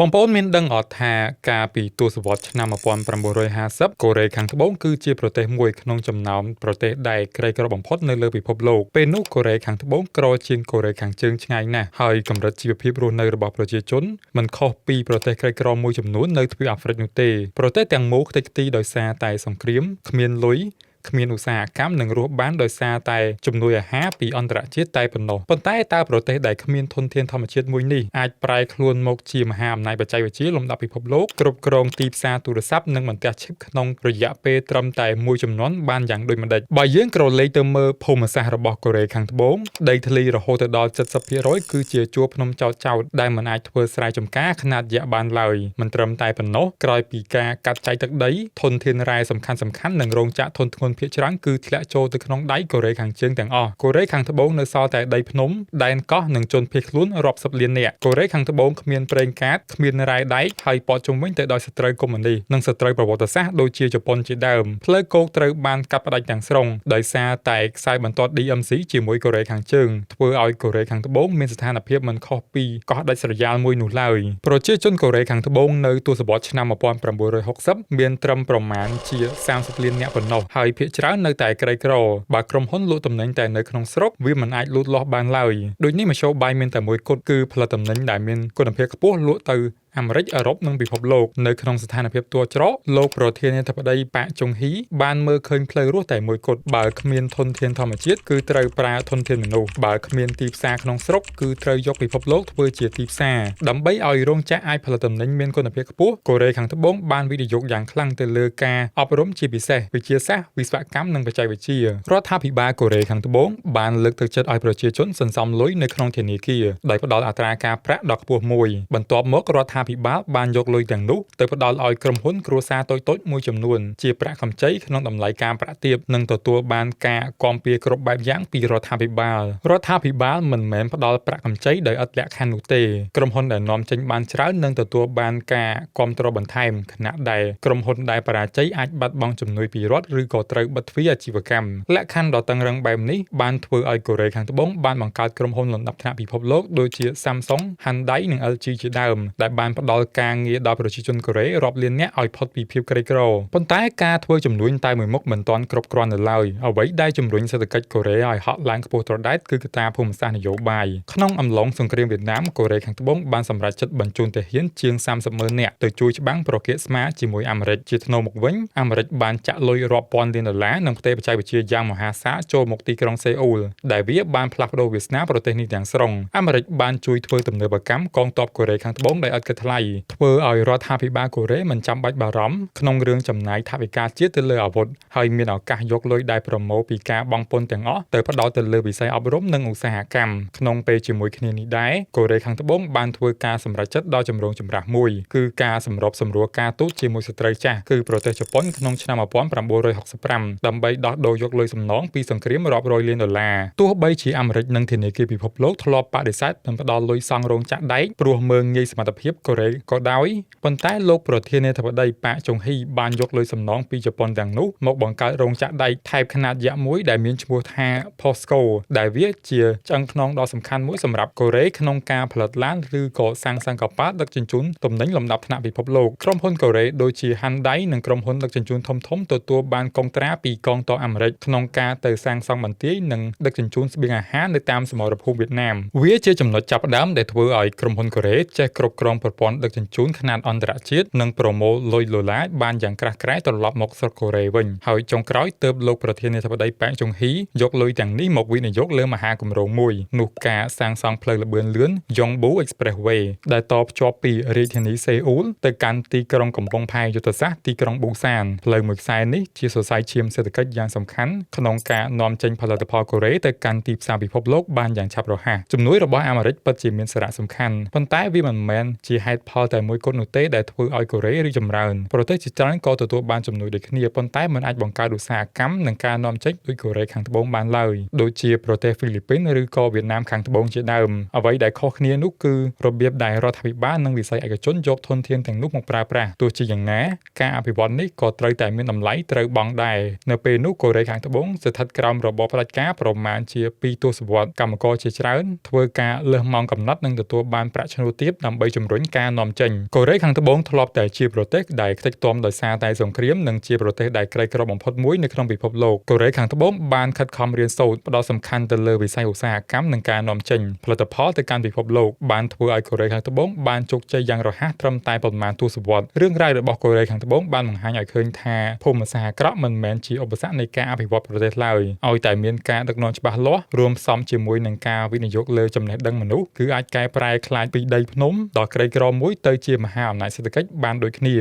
បងប្អូនមានដឹងអត់ថាកាលពីទសវត្សរ៍ឆ្នាំ1950កូរ៉េខាងត្បូងគឺជាប្រទេសមួយក្នុងចំណោមប្រទេសដែលក្រីក្របំផុតនៅលើពិភពលោកពេលនោះកូរ៉េខាងត្បូងក្រជាងកូរ៉េខាងជើងឆ្ងាយណាស់ហើយកម្រិតជីវភាពរស់នៅរបស់ប្រជាជនមិនខុសពីប្រទេសក្រីក្រមួយចំនួននៅទ្វីបអាហ្វ្រិកនោះទេប្រទេសទាំងមូលខ្ទេចខ្ទីដោយសារតែសង្គ្រាមគ្មានលុយគ្មានឧស្សាហកម្មនិងរស់បានដោយសារតែជំនួយអាហារពីអន្តរជាតិតែប៉ុណ្ណោះប៉ុន្តែតើប្រទេសដែលគ្មានធនធានធម្មជាតិមួយនេះអាចប្រែខ្លួនមកជាមហាអំណាចបច្ចេកវិទ្យាលំដាប់ពិភពលោកគ្រប់គ្រងទីផ្សារទូរស័ព្ទនិងបន្ទះឈិបក្នុងរយៈពេលត្រឹមតែមួយជំនាន់បានយ៉ាងដូចម្តេចបើយើងក្រឡេកទៅមើលភូមិសាស្ត្ររបស់កូរ៉េខាងត្បូងដីធ្លីរហូតដល់ 70% គឺជាជួរភ្នំចោតៗដែលមិនអាចធ្វើស្រែចម្ការខ្នាតយក្សបានឡើយមិនត្រឹមតែប៉ុណ្ណោះក្រោយពីការកាត់ចែកទឹកដីធនធានរ៉ែសំខាន់ៗនិងរោងចក្រធុនធ្ងន់ភាគច្រើនគឺធ្លាក់ចូលទៅក្នុងដៃកូរ៉េខាងជើងទាំងអស់កូរ៉េខាងត្បូងនៅសល់តែដីភ្នំដែនកោះនិងជនភៀសខ្លួនរាប់សិបលាននាក់កូរ៉េខាងត្បូងគ្មានប្រេងកាតគ្មានរ៉ែដែកហើយព័ទ្ធជុំវិញទៅដោយសត្រូវកុម្មុយនីសនិងសត្រូវប្រវត្តិសាស្ត្រដូចជាជប៉ុនជាដើមផ្លូវគោកត្រូវបានកាត់ផ្តាច់ទាំងស្រុងដោយសារតែខ្សែបន្ទាត់ DMZ ជាមួយកូរ៉េខាងជើងធ្វើឲ្យកូរ៉េខាងត្បូងមានស្ថានភាពមិនខុសពីកោះដាច់ស្រយាលមួយនោះឡើយប្រជាជនកូរ៉េខាងត្បូងនៅទសវត្សរ៍ឆ្នាំ1960មានត្រឹមប្រមាណជា30លាននាក់ប៉ុណ្ណោះហើយភាគច្រើននៅតែក្រីក្របើក្រុមហ៊ុនលក់ទំនិញតែនៅក្នុងស្រុកវាមិនអាចលូតលាស់បានឡើយដូចនេះមធ្យោបាយមានតែមួយគត់គឺផលិតទំនិញដែលមានគុណភាពខ្ពស់លក់ទៅអាមេរិកអឺរ៉ុបនិងពិភពលោកនៅក្នុងស្ថានភាពទួច្រកលោកប្រធានាធិបតីប៉ាក់ចុងហ៊ីបានមើលឃើញផ្លូវរស់តែមួយគត់បើគ្មានធនធានធម្មជាតិគឺត្រូវប្រើធនធានមនុស្សបើគ្មានទីផ្សារក្នុងស្រុកគឺត្រូវយកពិភពលោកធ្វើជាទីផ្សារដើម្បីឲ្យរោងចក្រអាចផលិតទំនិញមានគុណភាពខ្ពស់កូរ៉េខាងត្បូងបានវិនិយោគយ៉ាងខ្លាំងទៅលើការអប់រំជាពិសេសវិទ្យាសាស្ត្រវិស្វកម្មនិងបច្ចេកវិទ្យារដ្ឋាភិបាលកូរ៉េខាងត្បូងបានលើកទឹកចិត្តឲ្យប្រជាជនសន្សំលុយនៅក្នុងធនាគារដោយផ្ដល់អត្រាការប្រាក់ដ៏ខ្ពស់មួយបន្ទាប់មករដ្ឋាភិបាលបានយកលុយទាំងនោះទៅផ្ដល់ឲ្យក្រុមហ៊ុនគ្រួសារតូចៗមួយចំនួនជាប្រាក់កម្ចីក្នុងតម្លៃការប្រាក់ទាបនិងទទួលបានការគាំពារគ្រប់បែបយ៉ាងពីរដ្ឋាភិបាលមិនមែនផ្ដល់ប្រាក់កម្ចីដោយឥតលក្ខខណ្ឌនោះទេក្រុមហ៊ុនដែលនាំចេញបានច្រើននឹងទទួលបានការគាំទ្របន្ថែមខណៈដែលក្រុមហ៊ុនដែលបរាជ័យអាចបាត់បង់ជំនួយពីរដ្ឋឬក៏ត្រូវបិទទ្វារអាជីវកម្មលក្ខខណ្ឌដ៏តឹងរ៉ឹងបែបនេះបានធ្វើឲ្យកូរ៉េខាងត្បូងបានបង្កើតក្រុមហ៊ុនលំដាប់ថ្នាក់ពិភពលោកដូចជា Samsung, Hyundai និង LG ជាដើមដែលបានផ្ដល់ការងារដល់ប្រជាជនកូរ៉េរាប់លាននាក់ឲ្យផុតពីភាពក្រីក្រប៉ុន្តែការធ្វើជំនួញតែមួយមុខមិនទាន់គ្រប់គ្រាន់នៅឡើយអ្វីដែលជំរុញសេដ្ឋកិច្ចកូរ៉េឲ្យហក់ឡើងខ្ពស់ត្រដែតគឺកត្តាភូមិសាស្ត្រនយោបាយក្នុងអំឡុងសង្គ្រាមវៀតណាមកូរ៉េខាងត្បូងបានសម្រេចចិត្តបញ្ជូនទាហានជាង 30,000 នាក់ទៅជួយច្បាំងប្រគាកស្មាជាមួយអាមេរិកជាថ្នូរមកវិញអាមេរិកបានចាក់លុយរាប់ពាន់លានដុល្លារនិងផ្ទេរបច្ចេកវិទ្យាយ៉ាងមហាសាលចូលមកទីក្រុងសេអ៊ូលដែលវាបានផ្លាស់ប្ដូរវាសនាប្រទេសនេះទាំងស្រុងអាមេរិកបានជួយធ្វើទំនើបកម្មកងទ័ពកូរ៉េខាងត្បូងដោយឥតគិតថ្លៃធ្វើឲ្យរដ្ឋាភិបាលកូរ៉េមិនចាំបាច់បារម្ភក្នុងរឿងចំណាយថវិកាជាតិទៅលើអាវុធហើយមានឱកាសយកលុយដែលប្រមូលពីការបង់ពន្ធទាំងអស់ទៅផ្ដោតទៅលើវិស័យអប់រំនិងឧស្សាហកម្មក្នុងពេលជាមួយគ្នានេះដែរកូរ៉េខាងត្បូងបានធ្វើការសម្រេចចិត្តដ៏ចម្រូងចម្រាសមួយគឺការសម្របសម្រួលការទូតជាមួយសត្រូវចាស់គឺប្រទេសជប៉ុនក្នុងឆ្នាំ1965ដើម្បីដោះដូរយកលុយសំណងពីសង្គ្រាមរាប់រយលានដុល្លារទោះបីជាអាមេរិកនិងធនាគារពិភពលោកធ្លាប់បដិសេធមិនផ្ដល់លុយសង់រោងចក្រដែកព្រោះមើលងាយសមត្ថភាពកូរ៉េក៏ដោយប៉ុន្តែលោកប្រធានាធិបតីប៉ាក់ចុងហ៊ីបានយកលុយសំណងពីជប៉ុនទាំងនោះមកបង្កើតរោងចក្រដែកថែបខ្នាតយក្សមួយដែលមានឈ្មោះថា POSCO ដែលវាជាឆ្អឹងខ្នងដ៏សំខាន់មួយសម្រាប់កូរ៉េក្នុងការផលិតឡានឬក៏សាងសង់កប៉ាល់ដឹកជញ្ជូនទំនិញលំដាប់ថ្នាក់ពិភពលោកក្រុមហ៊ុនកូរ៉េដូចជា Hyundai និងក្រុមហ៊ុនដឹកជញ្ជូនធំៗទទួលបានកុងត្រាពីកងទ័ពអាមេរិកក្នុងការទៅសាងសង់បន្ទាយនិងដឹកជញ្ជូនស្បៀងអាហារនៅតាមសមរភូមិវៀតណាមវាជាចំណុចចាប់ផ្ដើមដែលធ្វើឲ្យក្រុមហ៊ុនកូរ៉េចេះគ្រប់គ្រងប្រព័ន្ធដឹកជញ្ជូនខ្នាតអន្តរជាតិនិងប្រមូលលុយដុល្លារបានយ៉ាងក្រាស់ក្រែលត្រឡប់មកស្រុកកូរ៉េវិញហើយចុងក្រោយទើបលោកប្រធានាធិបតីប៉ាក់ចុងហ៊ីយកលុយទាំងនេះមកវិនិយោគលើមហាគម្រោងមួយនោះការសាងសង់ផ្លូវល្បឿនលឿន Yongbu Expressway ដែលតភ្ជាប់ពីរាជធានីសេអ៊ូលទៅកាន់ទីក្រុងកំពង់ផែយុទ្ធសាស្ត្រទីក្រុងប៊ូសានផ្លូវមួយខ្សែនេះជាសរសៃឈាមសេដ្ឋកិច្ចយ៉ាងសំខាន់ក្នុងការនាំចេញផលិតផលកូរ៉េទៅកាន់ទីផ្សារពិភពលោកបានយ៉ាងឆាប់រហ័សជំនួយរបស់អាមេរិកពិតជាមានសារៈសំខាន់ប៉ុន្តែវាមិនមែនជាហេតុផលតែមួយគត់នោះទេដែលធ្វើឲ្យកូរ៉េរីកចម្រើនប្រទេសជាច្រើនក៏ទទួលបានជំនួយដូចគ្នាប៉ុន្តែមិនអាចបង្កើតឧស្សាហកម្មនិងការនាំចេញដូចកូរ៉េខាងត្បូងបានឡើយដូចជាប្រទេសហ្វីលីពីនឬក៏វៀតណាមខាងត្បូងជាដើមអ្វីដែលខុសគ្នានោះគឺរបៀបដែលរដ្ឋាភិបាលនិងវិស័យឯកជនយកធនធានទាំងនោះមកប្រើប្រាស់ទោះជាយ៉ាងណាការអភិវឌ្ឍនេះក៏ត្រូវតែមានតម្លៃត្រូវបង់ដែរនៅពេលនោះកូរ៉េខាងត្បូងស្ថិតក្រោមរបបផ្ដាច់ការប្រមាណជា2ទសវត្សរ៍កម្មករជាច្រើនធ្វើការលើសម៉ោងកំណត់និងទទួលបានប្រាក់ឈ្នួលទាបដើម្បីជំរុញ ការនាំចេញកូរ៉េខាងត្បូងធ្លាប់តែជាប្រទេសដែលខ្ទេចខ្ទាំដោយសារតែសង្គ្រាមនិងជាប្រទេសដែលក្រីក្របំផុតមួយនៅក្នុងពិភពលោកកូរ៉េខាងត្បូងបានខិតខំរៀនសូត្រផ្ដោតសំខាន់ទៅលើវិស័យឧស្សាហកម្មនិងការនាំចេញផលិតផលទៅកាន់ពិភពលោកបានធ្វើឲ្យកូរ៉េខាងត្បូងបានជោគជ័យយ៉ាងរហ័សត្រឹមតែប៉ុន្មានទសវត្សរ៍រឿងរ៉ាវរបស់កូរ៉េខាងត្បូងបានបង្ហាញឲ្យឃើញថាភូមិសាស្ត្រអាក្រក់មិនមែនជាឧបសគ្គនៃការអភិវឌ្ឍប្រទេសឡើយឲ្យតែមានការដឹកនាំច្បាស់លាស់រួមផ្សំជាមួយនឹងការវិនិយោគលើចំណេះដឹងមនុស្សគឺអាចកែប្រែក្លាយពីដីភ្នំដល់ក្រីក្រមួយទៅជាមហាអំណាចសេដ្ឋកិច្ចបានដូចគ្នា